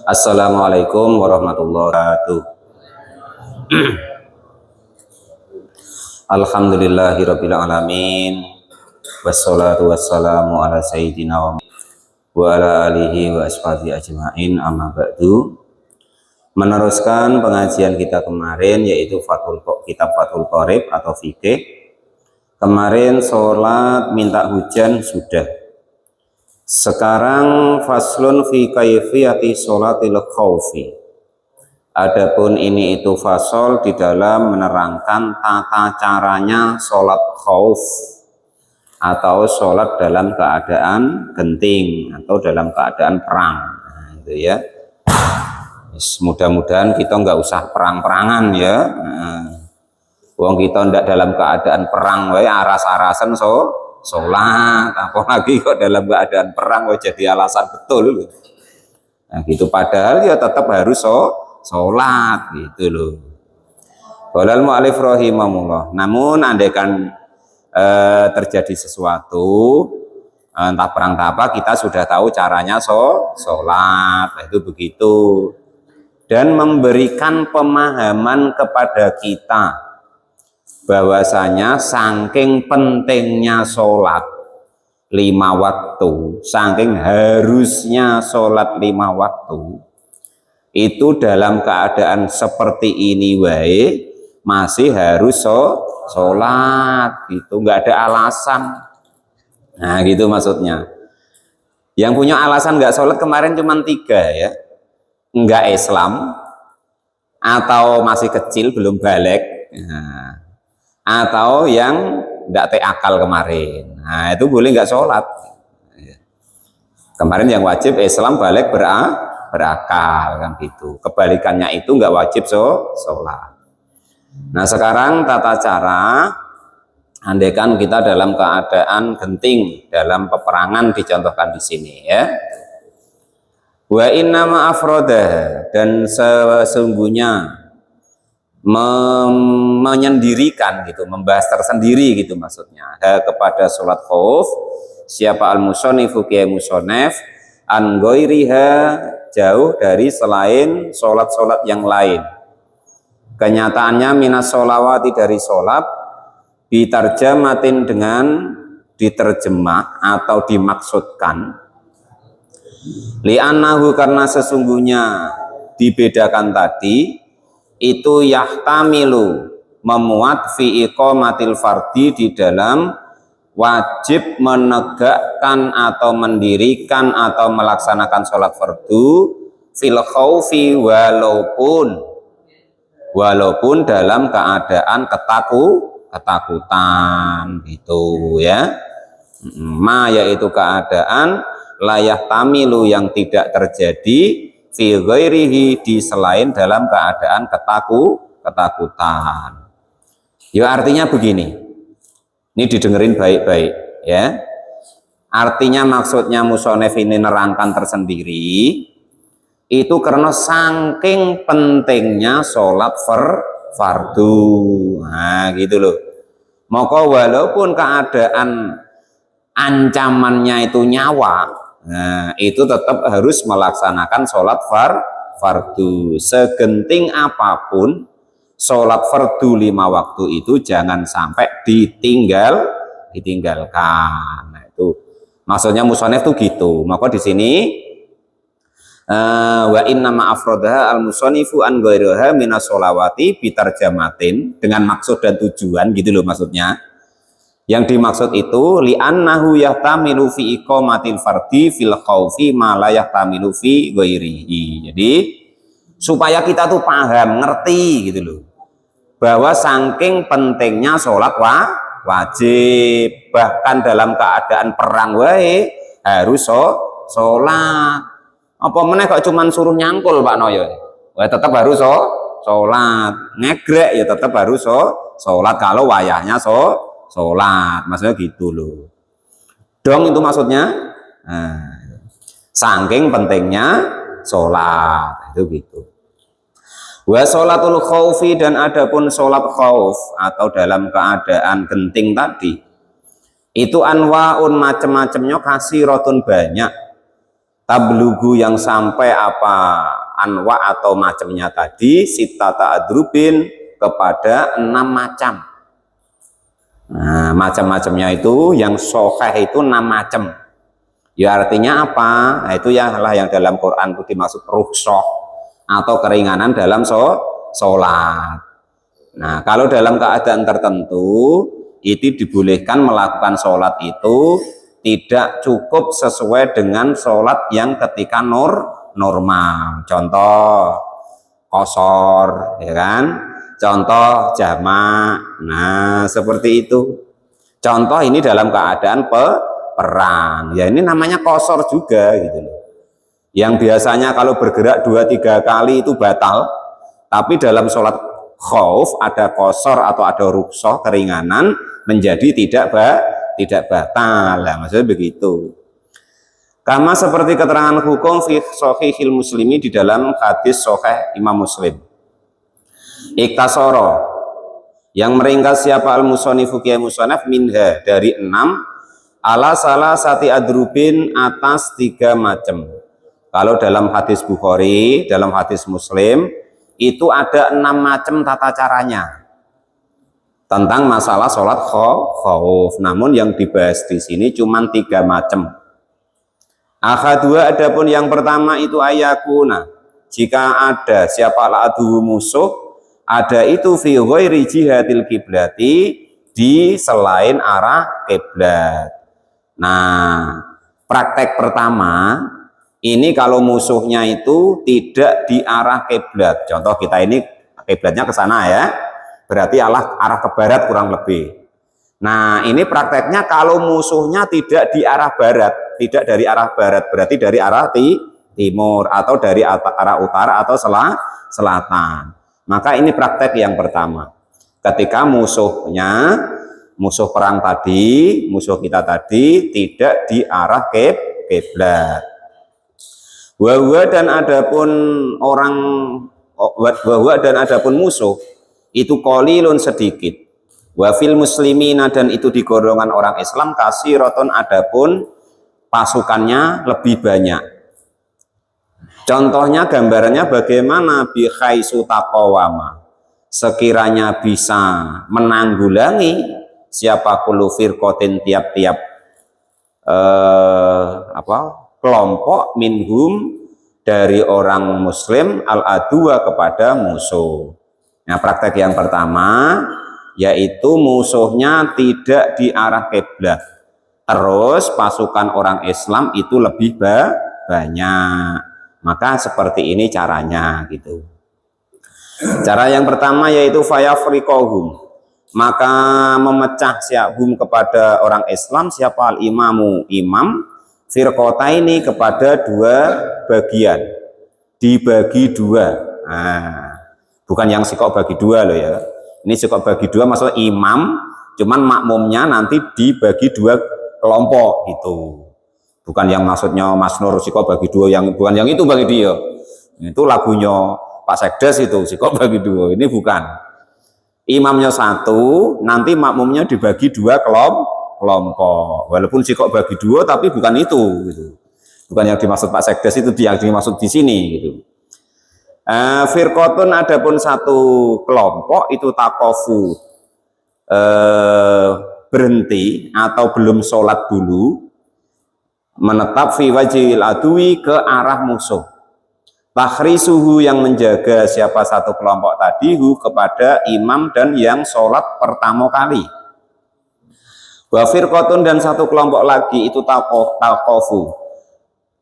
Assalamualaikum warahmatullahi wabarakatuh. Alhamdulillahirabbil alamin. Wassalatu wassalamu ala sayyidina wa ala alihi wa ashabihi ajmain, amma ba'du. Meneruskan pengajian kita kemarin, yaitu kitab Fathul Qorib atau fikih. Kemarin sholat minta hujan sudah. Sekarang faslun fi kaifiyati sholatil khaufi. Adapun ini itu fasol di dalam menerangkan tata caranya sholat khauf atau sholat dalam keadaan genting atau dalam keadaan perang. Nah, itu ya. Mudah-mudahan kita nggak usah perang-perangan ya. Wong kita ndak dalam keadaan perang, wae aras-arasan sholat, apalagi kok dalam keadaan perang jadi alasan betul. Nah, gitu, padahal ya tetap harus sholat gitu loh. Walal mu'alif rahimahullah. Namun andaikan terjadi sesuatu, entah perang apa, kita sudah tahu caranya sholat. Nah, itu begitu. Dan memberikan pemahaman kepada kita bahwasanya saking pentingnya sholat 5 waktu, saking harusnya sholat 5 waktu, itu dalam keadaan seperti ini wae masih harus sholat gitu, nggak ada alasan. Nah gitu maksudnya. Yang punya alasan nggak sholat kemarin cuma 3 ya, nggak Islam, atau masih kecil belum balik, nah, atau yang tidak akal kemarin. Nah itu boleh nggak sholat. Kemarin yang wajib Islam, balik berakal kan gitu. Kebalikannya itu nggak wajib sholat. Nah sekarang tata cara, andaikan kita dalam keadaan genting dalam peperangan, dicontohkan di sini ya. Wa inna ma'afrodah, dan sesungguhnya menyendirikan gitu, membahas tersendiri gitu maksudnya, kepada sholat khauf siapa al-musonifu kiai musonef an ghairiha, jauh dari selain sholat-sholat yang lain. Kenyataannya minas sholawati, dari sholat, bitarjamatin, dengan diterjemah atau dimaksudkan, li'annahu, karena sesungguhnya dibedakan tadi itu yahtamilu, memuat fi iqamatil fardi, di dalam wajib menegakkan atau mendirikan atau melaksanakan sholat fardu fil khaufi, walaupun dalam keadaan ketakutan gitu ya. Ma, yaitu keadaan layah tamilu, yang tidak terjadi fi ghairihi, di selain dalam keadaan ketakutan. Ya artinya begini, ini didengerin baik-baik ya. Artinya maksudnya musonef ini nerangkan tersendiri, itu karena saking pentingnya sholat fardu. Nah gitu loh. Maka walaupun keadaan ancamannya itu nyawa, nah itu tetap harus melaksanakan sholat fardu. Segenting apapun sholat fardu 5 waktu itu jangan sampai ditinggalkan. Nah itu maksudnya musonef tuh gitu. Maka di sini wa inna ma'afrodaha al-musonifu an ghairiha minas sholawati bitarjamatin, dengan maksud dan tujuan gitu loh maksudnya. Yang dimaksud itu li'annahu yahtamilu fi iqamatil fardi fil khaufi ma la yahtamilu fi ghairihi. Jadi supaya kita tuh paham, ngerti gitu loh, bahwa saking pentingnya sholat wajib, bahkan dalam keadaan perang wae harus sholat. Apa meneh kok cuman suruh nyangkul Pak Noyo, wah tetap harus sholat. Ngegrek ya tetap harus sholat kalau wayahnya sholat, maksudnya gitu loh. Dong itu maksudnya. Nah, saking pentingnya sholat itu gitu. Wa sholatul khaufi, dan adapun sholat khauf atau dalam keadaan genting tadi, itu anwaun, macam-macamnya, kasiratun, banyak. tablugu yang sampai apa anwa atau macamnya tadi, sitata adrubin kepada 6 macam. Nah, macam-macamnya itu yang sahih itu 6 macam. Ya artinya apa? Nah, itu lah yang dalam Quran itu dimaksud rukhsah atau keringanan dalam sholat. Nah, kalau dalam keadaan tertentu itu dibolehkan melakukan sholat itu tidak cukup sesuai dengan sholat yang ketika normal. Contoh qashar, ya kan? Contoh jamak. Nah, seperti itu. Contoh ini dalam keadaan perang. Ya ini namanya qashar juga gitu loh. Yang biasanya kalau bergerak 2-3 kali itu batal, tapi dalam sholat khauf ada qashar atau ada rukhsah keringanan menjadi tidak batal. Nah, maksudnya begitu. Kama seperti keterangan hukum fi sahihil muslimi di dalam hadis sahih Imam Muslim. Iktasoro yang meringkas siapa al-musonifu kiai musonaf minha dari 6 ala salah sati adrubin atas 3 macam. Kalau dalam hadis Bukhari, dalam hadis Muslim itu ada 6 macam tata caranya tentang masalah sholat khauf. Namun yang dibahas di sini cuma 3 macam. Akhadua adapun yang pertama itu ayakuna, jika ada siapa adu musuh ada itu fi ghairi jihatil kiblati di selain arah kiblat. Nah, praktek pertama ini kalau musuhnya itu tidak di arah kiblat. Contoh kita ini kiblatnya ke sana ya. Berarti arah ke barat kurang lebih. Nah, ini prakteknya kalau musuhnya tidak di arah barat, tidak dari arah barat, berarti dari arah timur atau dari arah utara atau selatan. Maka ini praktek yang pertama. Ketika musuh perang tadi, musuh kita tadi tidak di arah kiblat. Wahwa dan adapun musuh itu qalilun sedikit. Wafil muslimina dan itu di golongan orang Islam kasiratun adapun pasukannya lebih banyak. Contohnya gambarannya bagaimana bikhaisu taqawama sekiranya bisa menanggulangi siapa kullu firqatin tiap-tiap kelompok minhum dari orang muslim al-adwa kepada musuh. Nah, praktek yang pertama yaitu musuhnya tidak di arah kiblat. Terus pasukan orang Islam itu lebih banyak. Maka seperti ini caranya gitu. Cara yang pertama yaitu fayafriqahum, maka memecah siaphum kepada orang Islam siapa al-imamu imam firqataini kepada 2 bagian, dibagi 2. Nah, bukan yang sikok bagi 2 loh ya. Ini sikok bagi 2 maksudnya imam, cuman makmumnya nanti dibagi 2 kelompok gitu. Bukan yang maksudnya Mas Nur sikok bagi 2 yang bukan yang itu bagi dia. Itu lagunya Pak Sekdes itu sikok bagi 2. Ini bukan. Imamnya 1, nanti makmumnya dibagi 2 kelompok. Walaupun sikok bagi 2 tapi bukan itu gitu. Bukan yang dimaksud Pak Sekdes itu yang dimaksud di sini gitu. Firqotun adapun 1 kelompok itu takofu berhenti atau belum sholat dulu menetap fi wajhil adui ke arah musuh. Takhrisuhu yang menjaga siapa 1 kelompok tadi kepada imam dan yang sholat pertama kali. Wa firqatun dan 1 kelompok lagi itu taqafu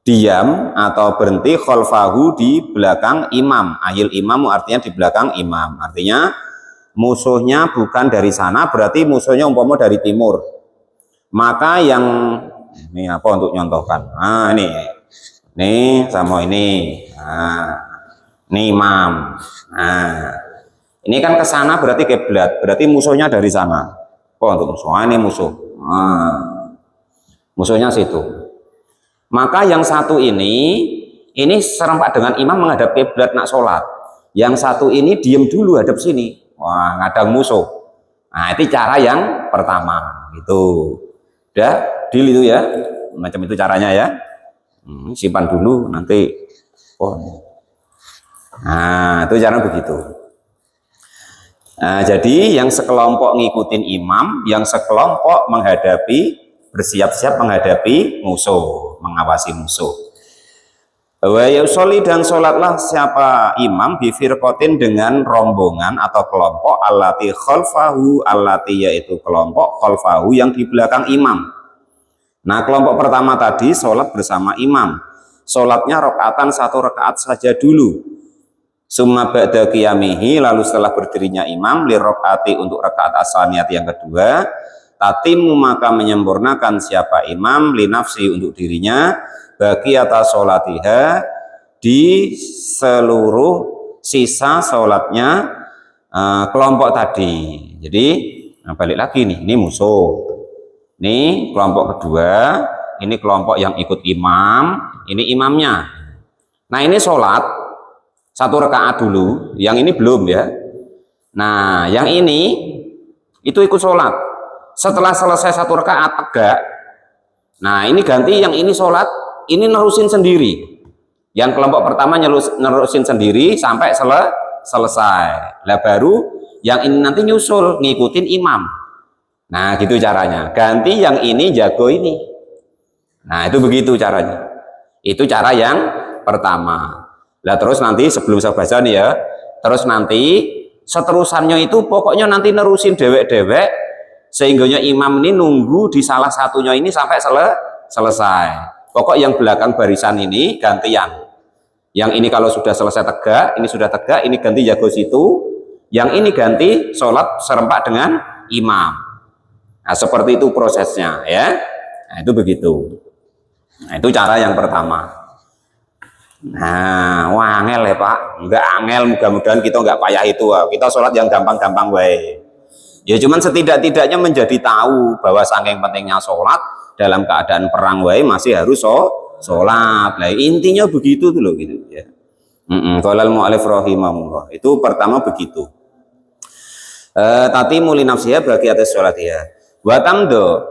diam atau berhenti khalfahu di belakang imam. Ayil imamu artinya di belakang imam. Artinya musuhnya bukan dari sana, berarti musuhnya umpama dari timur. Maka yang ini apa untuk nyontohkan? Nah, ini sama ini. Nah, ini imam. Nah, ini kan ke sana berarti kiblat, berarti musuhnya dari sana. Oh, untuk musuh. Ini musuh. Nah, musuhnya situ. Maka yang 1 ini serempak dengan imam menghadap kiblat nak sholat. Yang 1 ini diem dulu hadap sini. Wah, ngadang musuh. Nah, itu cara yang pertama. Itu. Udah, deal itu ya. Macam itu caranya ya. Simpan dulu nanti. Oh. Nah, itu cara begitu. Nah, jadi yang sekelompok ngikutin imam, yang sekelompok bersiap-siap menghadapi musuh, mengawasi musuh. Wa yusolli, dan sholatlah siapa imam bifirqatin dengan rombongan atau kelompok allati khalfahu, allati yaitu kelompok khalfahu yang di belakang imam. Nah, kelompok pertama tadi sholat bersama imam. Sholatnya rakaatan, 1 rakaat saja dulu. Summa ba'da qiyamihi, lalu setelah berdirinya imam li rakaati, untuk rakaat asaniyat yang kedua, tatimu, maka menyempurnakan siapa imam li nafsi, untuk dirinya, baqiyata sholatiha, di seluruh sisa sholatnya kelompok tadi. Jadi balik lagi nih, ini musuh, ini kelompok kedua, ini kelompok yang ikut imam, ini imamnya. Nah, ini sholat 1 rakaat dulu, yang ini belum ya. Nah, yang ini itu ikut sholat. Setelah selesai 1 rakaat tegak, nah ini ganti yang ini sholat, ini nerusin sendiri. Yang kelompok pertama nerusin sendiri sampai selesai. Lah baru yang ini nanti nyusul ngikutin imam. Nah, gitu caranya. Ganti yang ini jago ini. Nah, itu begitu caranya. Itu cara yang pertama. Lah terus nanti sebelum saya baca nih ya, terus nanti seterusannya itu pokoknya nanti nerusin dewek-dewek, sehingga imam ini nunggu di salah satunya ini sampai selesai. Pokok yang belakang barisan ini gantian. Yang ini kalau sudah selesai tegak, ini sudah tegak, ini ganti jago situ. Yang ini ganti sholat serempak dengan imam. Nah, seperti itu prosesnya ya. Nah, itu begitu. Nah, itu cara yang pertama. Nah, angel ya Pak, enggak angel, mudah-mudahan kita enggak payah itu. Kita sholat yang gampang-gampang wae. Ya cuman setidak-tidaknya menjadi tahu bahwa saking pentingnya sholat, dalam keadaan perang wae masih harus sholat. Nah, intinya begitu tuh loh gitu ya. Qala al-mu'allif rahimahullah. Itu pertama begitu. Tati muli nafsiha bagi atas sholat ya. Wa tamdo,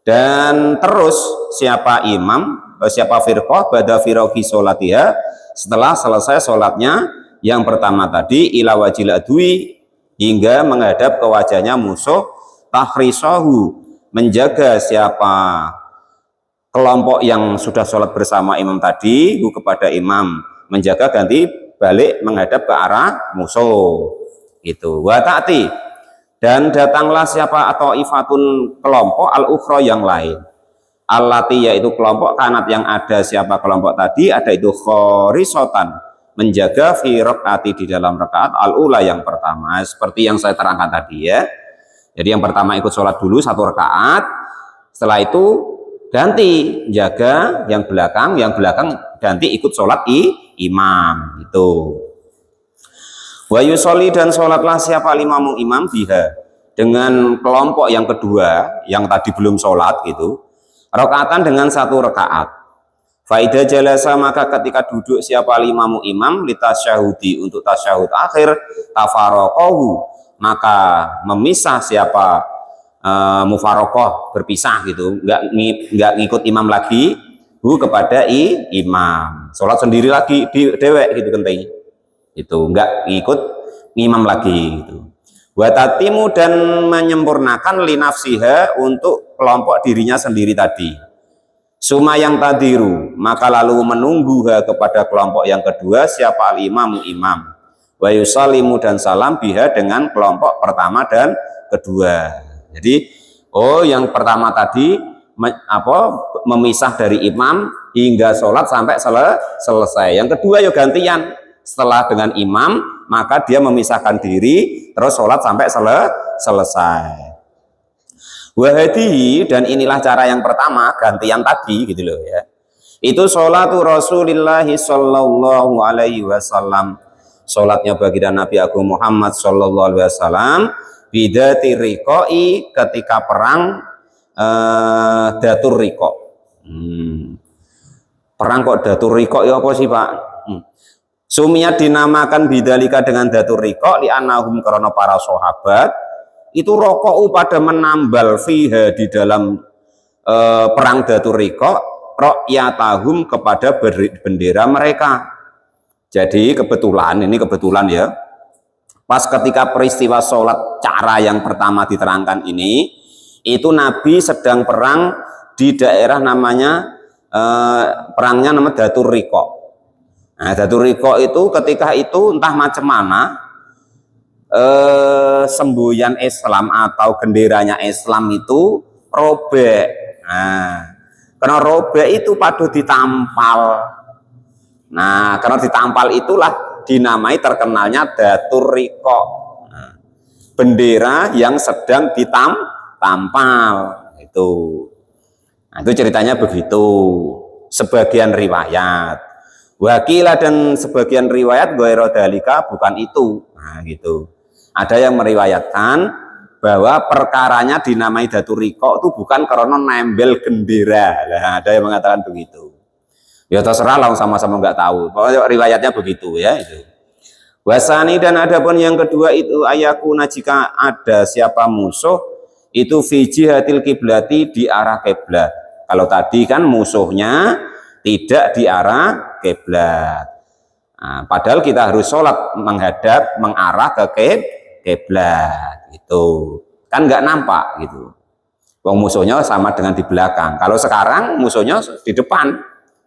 dan terus siapa imam, siapa firqah bada firaqi sholatiha, setelah selesai sholatnya yang pertama tadi, ila wajil adwi, hingga menghadap ke wajahnya musuh, tahrisahu, menjaga siapa kelompok yang sudah sholat bersama imam tadi kepada imam, menjaga ganti balik menghadap ke arah musuh itu. Wa ta'ti, dan datanglah siapa atau ifatun kelompok al-ukhra yang lain, allati yaitu kelompok kanat yang ada siapa kelompok tadi, ada itu khorisotan, menjaga fi rakaati, di dalam rakaat al-ula yang pertama, seperti yang saya terangkan tadi ya. Jadi yang pertama ikut sholat dulu 1 rakaat, setelah itu ganti jaga yang belakang ganti ikut sholat imam itu. Wa yusolli, dan sholatlah siapa limamu imam biha, dengan kelompok yang kedua yang tadi belum sholat gitu, rakaatan dengan 1 rakaat. Faida jalasa, maka ketika duduk siapa limamu imam litasyahudi, untuk tasyahud akhir, tafaraqahu, maka memisah siapa mufarokoh, berpisah gitu, nggak ngikut imam lagi kepada imam, sholat sendiri lagi di dewek gitu genteng. Itu nggak ngikut imam lagi gitu. Watatimu, dan menyempurnakan linafsiha, untuk kelompok dirinya sendiri tadi. Suma yang tadiru, maka lalu menunggu kepada kelompok yang kedua siapa al-imamu imam. Wa yusalimu, dan salam biha, dengan kelompok pertama dan kedua. Jadi yang pertama tadi memisah dari imam hingga sholat sampai selesai. Yang kedua ya gantian, setelah dengan imam maka dia memisahkan diri terus sholat sampai selesai. Wahadi, dan inilah cara yang pertama gantian tadi gitu loh ya. Itu sholatu Rasulillah sallallahu alaihi wasallam, sholatnya baginda Nabi Agung Muhammad sallallahu alaihi wasallam, bidati riqoi, ketika perang datur riqo. Perang kok datur riqo ya apa sih Pak? Sumiyat dinamakan bidalika dengan datur riqo li anahum, karena para sahabat itu rokok pada menambal fiha, di dalam perang datur riqo, ro'yatahum kepada bendera mereka. Jadi kebetulan ya, pas ketika peristiwa sholat cara yang pertama diterangkan ini, itu Nabi sedang perang di daerah namanya perangnya nama Datur Riqa. Nah, Datur Riqa itu ketika itu entah macam mana semboyan Islam atau genderanya Islam itu robek. Nah, karena robek itu padu ditampal. Nah, karena ditampal itulah dinamai terkenalnya Datur Riqa. Nah, bendera yang sedang ditampal itu. Nah, itu ceritanya begitu. Sebagian riwayat. Wakilah dan sebagian riwayat ghairu dalika bukan itu. Nah, gitu. Ada yang meriwayatkan bahwa perkaranya dinamai Datur Riqa itu bukan karena nembel gendera. Nah, ada yang mengatakan begitu. Ya terserah lah, sama-sama nggak tahu. Pokoknya riwayatnya begitu ya itu. Wasani dan adapun yang kedua itu ayakuna jika ada siapa musuh itu fi jihatil kiblati di arah kiblat. Kalau tadi kan musuhnya tidak di arah kiblat. Nah, padahal kita harus sholat mengarah ke kiblat itu kan nggak nampak gitu. Wong musuhnya sama dengan di belakang. Kalau sekarang musuhnya di depan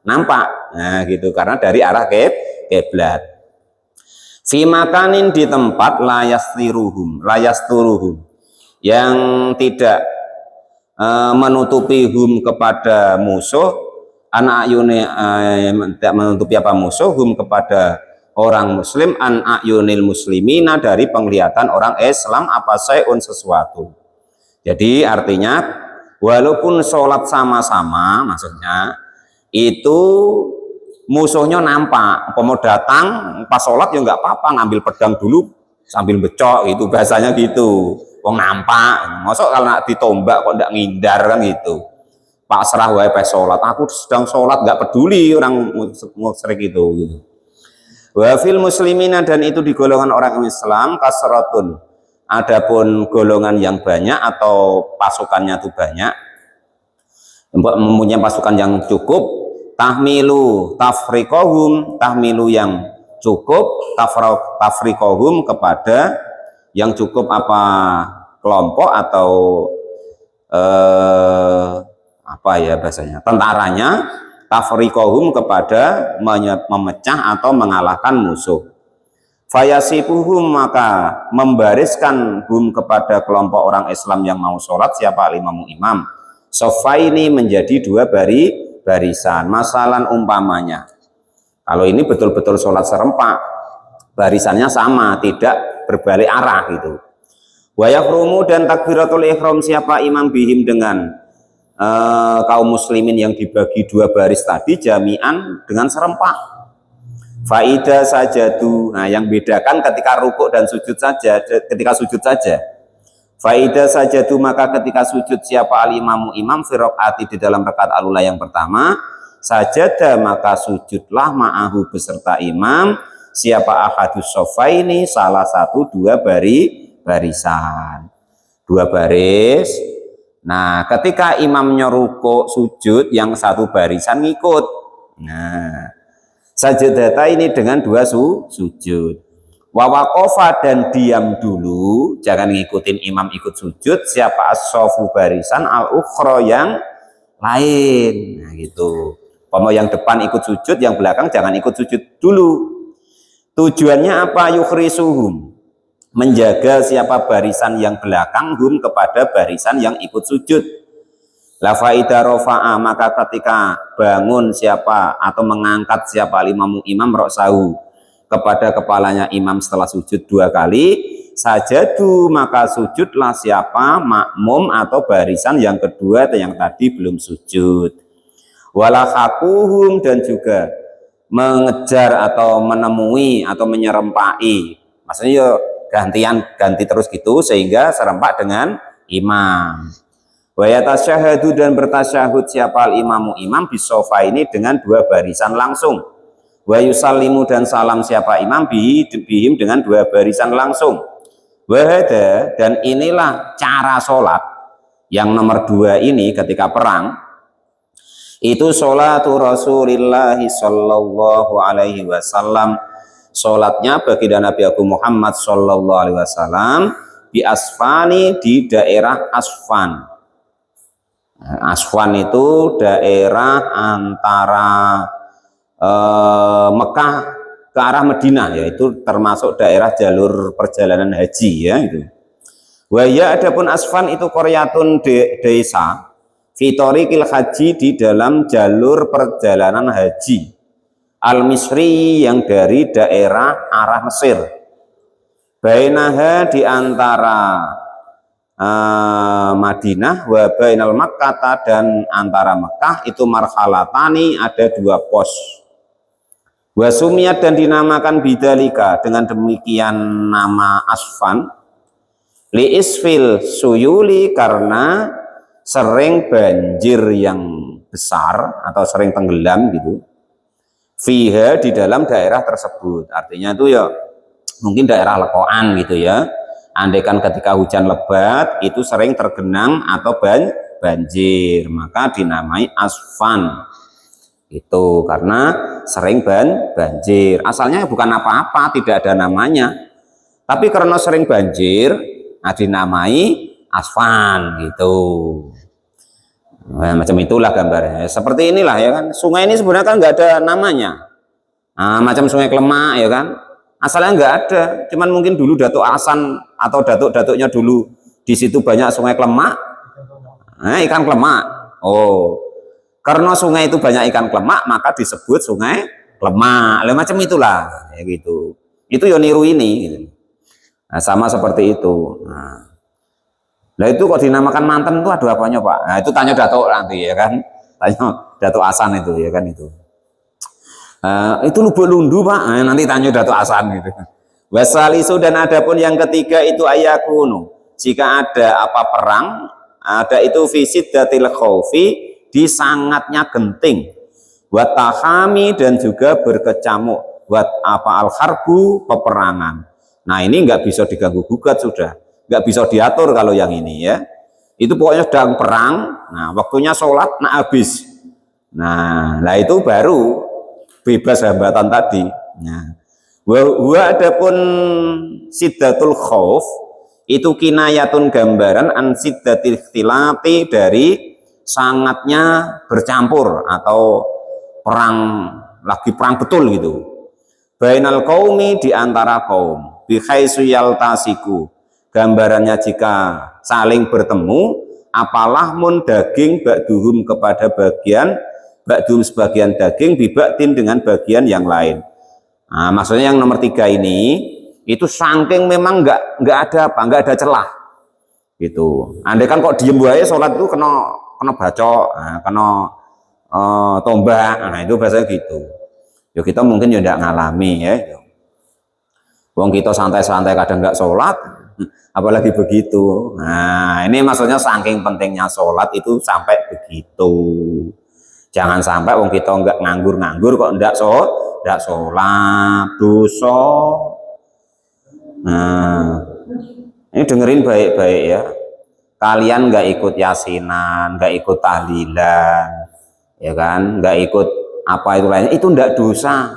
nampak, nah gitu karena dari arah kiblat. Fi makanin di tempat layasturuhum yang tidak menutupi hum kepada musuh anak ayuni tidak menutupi apa musuh hum kepada orang muslim an ayunil muslimina dari penglihatan orang Islam apa sayun sesuatu. Jadi artinya walaupun sholat sama-sama maksudnya itu musuhnya nampak, mau datang pas sholat ya nggak apa-apa ngambil pedang dulu sambil becok itu bahasanya gitu. Wong nampak, masuk kalau nak ditombak kok nggak ngindar kan gitu. Pak serah wae pas sholat, aku sedang sholat nggak peduli orang musyrik itu. Gitu. Wafil muslimina dan itu di golongan orang Islam kasratun. Adapun golongan yang banyak atau pasukannya itu banyak, mempunyai pasukan yang cukup, tahmilu yang cukup tafriqahum kepada yang cukup apa kelompok atau apa ya bahasanya tentaranya tafriqahum kepada memecah atau mengalahkan musuh. Fayasipuhum maka membariskan hum kepada kelompok orang Islam yang mau sholat siapa imam sofa ini menjadi dua barisan. Masalan umpamanya kalau ini betul-betul sholat serempak barisannya sama tidak berbalik arah gitu. Wa yahrumu dan takbiratul ihram siapa imam bihim dengan kaum muslimin yang dibagi dua baris tadi jami'an dengan serempak. Faida sajadu, nah yang bedakan ketika rukuk dan sujud saja, ketika sujud saja. Faida sajadu maka ketika sujud siapa al-imamu imam firqati di dalam rakaat alula yang pertama, sajada maka sujudlah ma'ahu beserta imam siapa ahadus sofaini salah satu dua barisan. Dua baris. Nah, ketika imamnya rukuk sujud yang satu barisan ngikut. Nah, sajadata ini dengan dua sujud. Wawakofa dan diam dulu, jangan ngikutin imam ikut sujud. Siapa as-sofu barisan al-ukhro yang lain. Nah gitu. Kalau yang depan ikut sujud, yang belakang jangan ikut sujud dulu. Tujuannya apa? Yukhrisuhum, menjaga siapa barisan yang belakang hum kepada barisan yang ikut sujud. La faida rofa'a maka ketika bangun siapa atau mengangkat siapa imam roksahu kepada kepalanya imam setelah sujud dua kali sajadu maka sujudlah siapa makmum atau barisan yang kedua yang tadi belum sujud. Walakhakuhum dan juga mengejar atau menemui atau menyerempai maksudnya ganti terus gitu sehingga serempak dengan imam. Wa yatasyahadu dan bertasyahud siapa imamu imam bisofa ini dengan dua barisan langsung. Wa yusallimu dan salam siapa imam bihim dengan dua barisan langsung. Wahada dan inilah cara sholat yang nomor dua ini ketika perang Itu sholatu Rasulillah sallallahu alaihi wasallam, sholatnya baginda Nabi Agung Muhammad sallallahu alaihi wasallam di Asfani, di daerah Asfan. Asfan itu daerah antara Mekah ke arah Madinah, yaitu termasuk daerah jalur perjalanan haji ya itu. Waya adapun Asfan itu qaryatun desa fitorikil haji, di dalam jalur perjalanan haji al-Misri yang dari daerah arah Mesir. Bainaha, di antara Madinah, wa bainal Makkah, dan antara Mekah itu marhalatani, ada 2 pos. Wasumiyat, dan dinamakan bidalika, dengan demikian nama Asfan, li isfil suyuli, karena sering banjir yang besar atau sering tenggelam gitu, fiha, di dalam daerah tersebut. Artinya itu ya mungkin daerah lekoan gitu ya, andaikan ketika hujan lebat itu sering tergenang atau banjir, maka dinamai Asfan itu karena sering banjir. Asalnya bukan apa-apa, tidak ada namanya, tapi karena sering banjir, nah dinamai Asfan gitu. Nah, macam itulah gambarnya. Seperti inilah ya kan. Sungai ini sebenarnya kan nggak ada namanya. Nah, macam Sungai Klemak ya kan. Asalnya nggak ada. Cuman mungkin dulu Datuk Hasan atau datuk-datuknya dulu di situ banyak Sungai Klemak. Nah, ikan klemak. Oh, karena sungai itu banyak ikan klemak, maka disebut Sungai Klemak. Macam itulah ya gitu. Itu ya niru ini. Gitu. Nah, sama seperti itu. Nah itu kok dinamakan manten itu ada apanya Pak? Nah itu tanya Datuk nanti ya kan, tanya Datuk Hasan itu ya kan itu. Itu Lubuk Lundu Pak, nah, nanti tanya Datuk Hasan gitu. Wasalisu, dan adapun yang ketiga itu ayakunu, jika ada apa perang, ada itu visit datil khaufi, di sangatnya genting, buat tahami, dan juga berkecamuk, buat apa al harbu, peperangan. Nah ini nggak bisa diganggu gugat sudah. Nggak bisa diatur kalau yang ini ya, itu pokoknya sedang perang, nah waktunya sholat, nah habis, nah itu baru bebas hambatan tadi. Nah adapun siddatul khauf itu kinayatun, gambaran an siddatil ikhtilati, dari sangatnya bercampur atau perang, lagi perang betul gitu, bainal qaumi, di antara kaum, bihaitsu yaltasiku, gambarannya jika saling bertemu, apalah mun daging ba'duhum, kepada bagian ba'duhum, sebagian daging, bibaktin, dengan bagian yang lain. Nah, maksudnya yang nomor 3 ini itu saking memang nggak ada celah gitu. Andai kan kok diem wae sholat itu kena bacok, nah, kena tombak, nah itu biasanya gitu. Ya kita mungkin ya tidak ngalami ya. Wong kita santai-santai kadang nggak sholat, apalagi begitu. Nah ini maksudnya saking pentingnya sholat itu sampai begitu. Jangan sampai wong kita nggak nganggur kok nggak sholat, dosa. Nah ini dengerin baik-baik ya. Kalian nggak ikut yasinan, nggak ikut tahlilan, ya kan, nggak ikut apa itu lainnya, itu ndak dosa.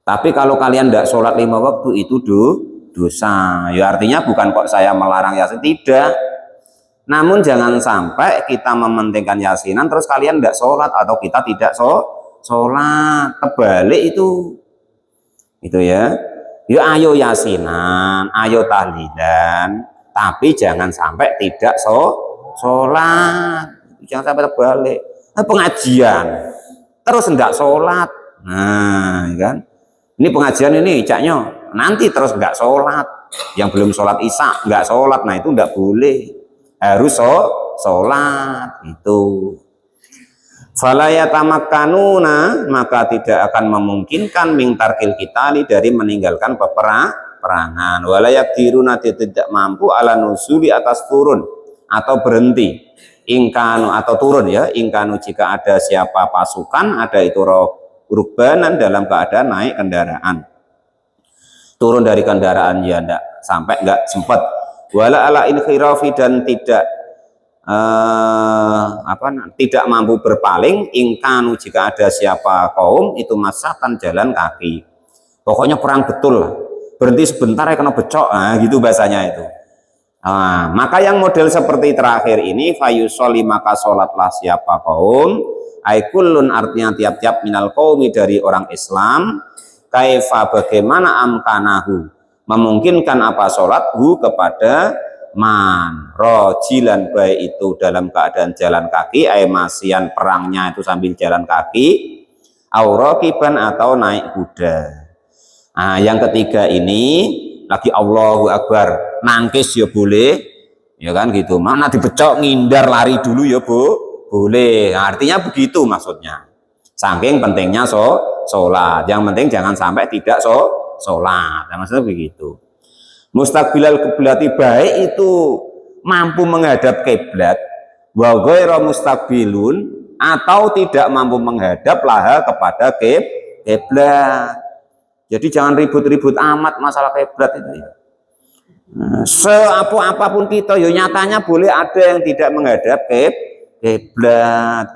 Tapi kalau kalian ndak sholat 5 waktu itu dosa. Ya artinya bukan kok saya melarang yasin, tidak. Namun jangan sampai kita mementingkan yasinan terus kalian ndak sholat atau kita tidak sholat. Kebalik itu ya. Ya ayo yasinan, ayo tahlilan, tapi jangan sampai tidak sholat. Jangan sampai terbalik. Nah, pengajian terus ndak sholat. Nah, kan? Ini pengajian ini caknya nanti terus nggak sholat, yang belum sholat isya nggak sholat, nah itu nggak boleh, harus sholat itu. Falayatamakkanuna, maka tidak akan memungkinkan mingtarkil kitali, dari meninggalkan peperangan. Walayakdiruna, tidak mampu ala nuzuli, atas turun atau berhenti, ingkanu atau turun ya, ingkanu jika ada siapa pasukan, ada itu rukbanan, dalam keadaan naik kendaraan, turun dari kendaraan ya ndak sampai nggak sempat. Wala ala inkhirafi, dan tidak tidak mampu berpaling, ingkanu jika ada siapa kaum itu masatan jalan kaki. Pokoknya perang betul lah. Berhenti sebentar ya kena becok, gitu bahasanya itu. Maka yang model seperti terakhir ini fayusoli maka sholatlah siapa kaum, aikulun artinya tiap-tiap minal qaumi dari orang Islam, kaifa bagaimana amkanahu memungkinkan apa sholat hu kepada man rojilan baik itu dalam keadaan jalan kaki, masian perangnya itu sambil jalan kaki, aurakiban atau naik kuda. Yang ketiga ini lagi Allahu Akbar nangkis ya boleh, ya kan gitu. Mana dibecok ngindar lari dulu ya boleh. Artinya begitu maksudnya. Saking pentingnya sholat. Yang penting jangan sampai tidak sholat. Maksudnya begitu. Mustaqbilal kiblati baik itu mampu menghadap kiblat, wa ghairu mustaqbilun atau tidak mampu menghadap laha kepada kiblat. Jadi jangan ribut-ribut amat masalah kiblat itu ya. Apapun kita, ya nyatanya boleh ada yang tidak menghadap kiblat.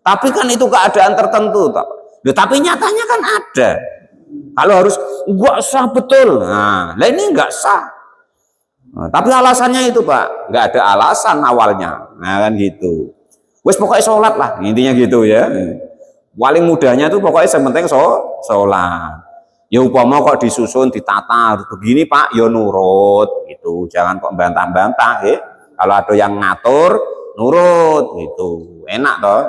Tapi kan itu keadaan tertentu, tapi nyatanya kan ada. Kalau harus nggak sah betul, nah ini nggak sah. Tapi alasannya itu Pak, nggak ada alasan awalnya, nah kan gitu. Wes pokoknya sholat lah, intinya gitu ya. Paling mudahnya itu pokoknya yang penting sholat. Ya upama kok disusun ditata begini Pak, ya nurut gitu. Jangan kok bantah-bantah ya. Kalau ada yang ngatur, nurut gitu. Enak toh.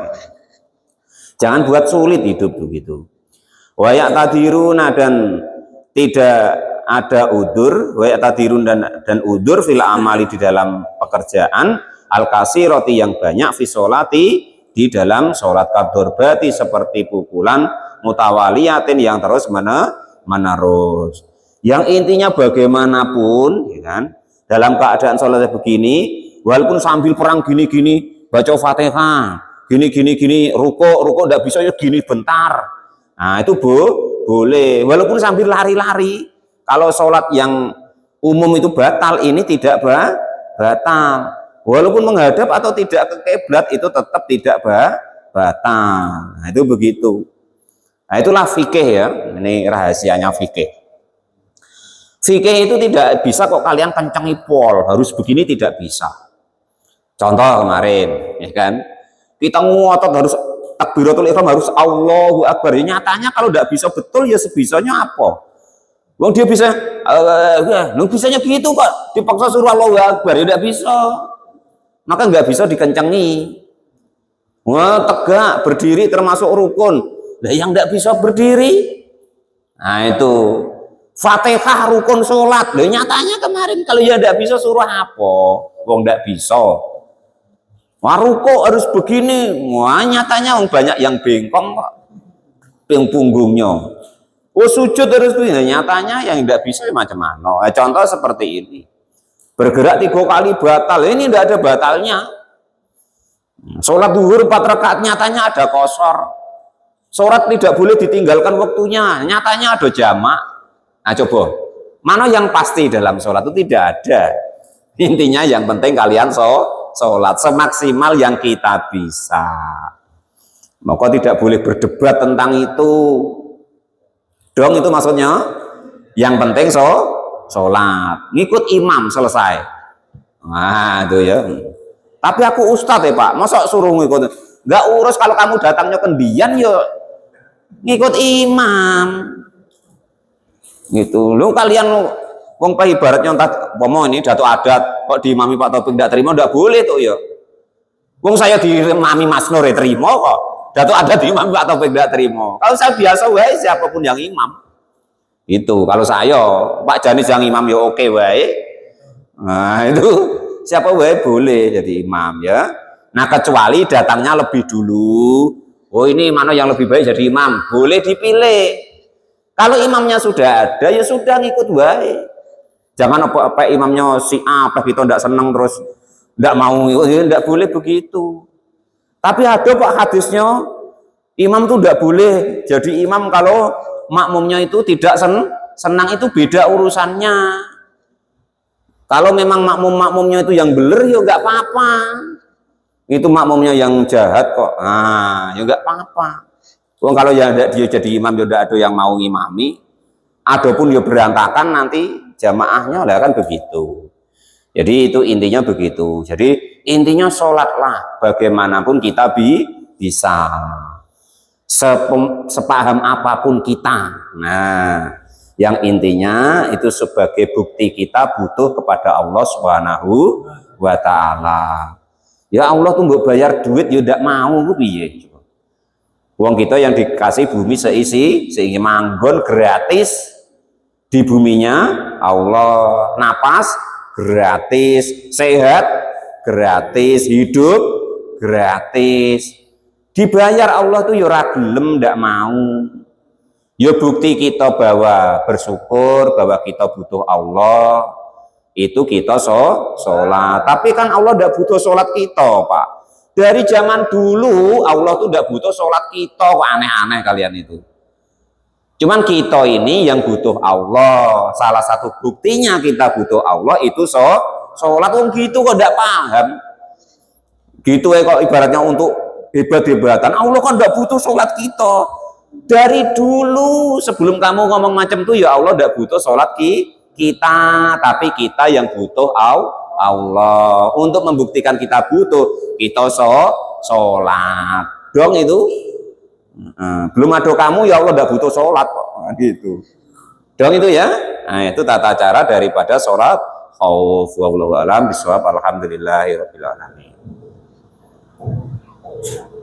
Jangan buat sulit hidup tuh gitu. Wayak tadiruna dan tidak ada udur, wayak tadirun dan udur fil amali di dalam pekerjaan, al kasiroti yang banyak fi sholati di dalam sholat kadorbati seperti pukulan mutawaliyatin yang terus menerus. Yang intinya bagaimanapun, ya kan, dalam keadaan sholat begini, walaupun sambil perang gini-gini, baca Fatihah, gini, ruko ndak bisa ya gini bentar. Nah itu boleh, walaupun sambil lari-lari. Kalau sholat yang umum itu batal, ini tidak batal. Walaupun menghadap atau tidak ke kiblat itu tetap tidak batal. Nah itu begitu. Nah itulah fikih ya, ini rahasianya fikih. Fikih itu tidak bisa kok kalian kencengi pol, harus begini tidak bisa. Contoh kemarin, ya kan, kita ngotot harus takbiratul ihram harus Allahu Akbar. Ya, nyatanya kalau tidak bisa betul ya sebisanya apa? Wong dia bisa, bisanya begitu kok, dipaksa suruh Allahu Akbar ya tidak bisa. Maka nggak bisa dikencengi. Wah tegak berdiri termasuk rukun. Nah, yang tidak bisa berdiri, nah itu Fatihah rukun sholat. Loh, nyatanya kemarin kalau ya tidak bisa suruh apa? Wong tidak bisa. Wah ruko harus begini. Wah nyatanya banyak yang bengkong kok, punggungnya. Oh sujud harus begini. Nyatanya yang tidak bisa macam-mana. Contoh seperti ini. Bergerak 3 kali batal. Ini tidak ada batalnya. Sholat duhur 4 rakaat nyatanya ada kosor. Sholat tidak boleh ditinggalkan waktunya. Nyatanya ada jamak. Nah coba, mana yang pasti dalam sholat itu tidak ada. Intinya yang penting kalian sholat semaksimal yang kita bisa. Maka tidak boleh berdebat tentang itu. Dong itu maksudnya. Yang penting sholat. Ngikut imam selesai. Nah itu ya. Tapi aku ustadz ya Pak, masa suruh ngikut? Nggak urus kalau kamu datangnya kendian ya ngikut imam. Gitu. Lu kalian wong pa ibaratnya entah pomo ini datuk adat kok diimami Pak Taufik tidak terima, tidak boleh tuh ya. Wong saya diimami Mas Nur terima kok. Datuk adat diimami Pak Taufik tidak terima. Kalau saya biasa wae siapapun yang imam. Itu kalau saya Pak Janis yang imam ya oke wae. Nah, itu siapa wae boleh jadi imam ya. Nah, kecuali datangnya lebih dulu. Oh, ini mana yang lebih baik jadi imam? Boleh dipilih. Kalau imamnya sudah ada, ya sudah ngikut wae. Jangan apa-apa imamnya si apa kita tidak senang terus tidak mau ngikut, ya tidak boleh begitu. Tapi ada Pak hadisnya, imam itu tidak boleh jadi imam kalau makmumnya itu tidak senang, itu beda urusannya. Kalau memang makmumnya itu yang beler, ya nggak apa-apa. itu makmumnya yang jahat kok, nah ya enggak apa-apa. Wong kalau ya dia jadi imam ya ada yang mau ngimami, adapun ya berantakan nanti jamaahnya lah kan begitu. Jadi itu intinya begitu. Jadi intinya sholatlah bagaimanapun kita bisa sepaham apapun kita. Nah, yang intinya itu sebagai bukti kita butuh kepada Allah Subhanahu wa Ta'ala. Ya Allah tuh mbok bayar duit ya ndak mau ku piye. Wong kita yang dikasih bumi seisi manggon gratis di buminya Allah, napas gratis, sehat gratis, hidup gratis, dibayar Allah tuh ya ora gelem ndak mau. Ya bukti kita bahwa bersyukur bahwa kita butuh Allah, itu kita sholat. Tapi kan Allah ndak butuh sholat kita, Pak. Dari zaman dulu Allah tuh ndak butuh sholat kita. Kok aneh-aneh kalian itu. Cuman kita ini yang butuh Allah. Salah satu buktinya kita butuh Allah itu sholat. Wong gitu kok ndak paham. Gitu kok ibaratnya untuk hebat-hebatan. Allah kan ndak butuh sholat kita. Dari dulu sebelum kamu ngomong macam itu ya Allah ndak butuh sholat kita, tapi kita yang butuh Allah. Untuk membuktikan kita butuh, kita sholat dong itu. Belum ada kamu ya Allah ndak butuh sholat kok, gitu dong itu ya. Nah itu tata cara daripada sholat khauf. Wallahu a'lam bishawab. Alhamdulillahirabbil alamin.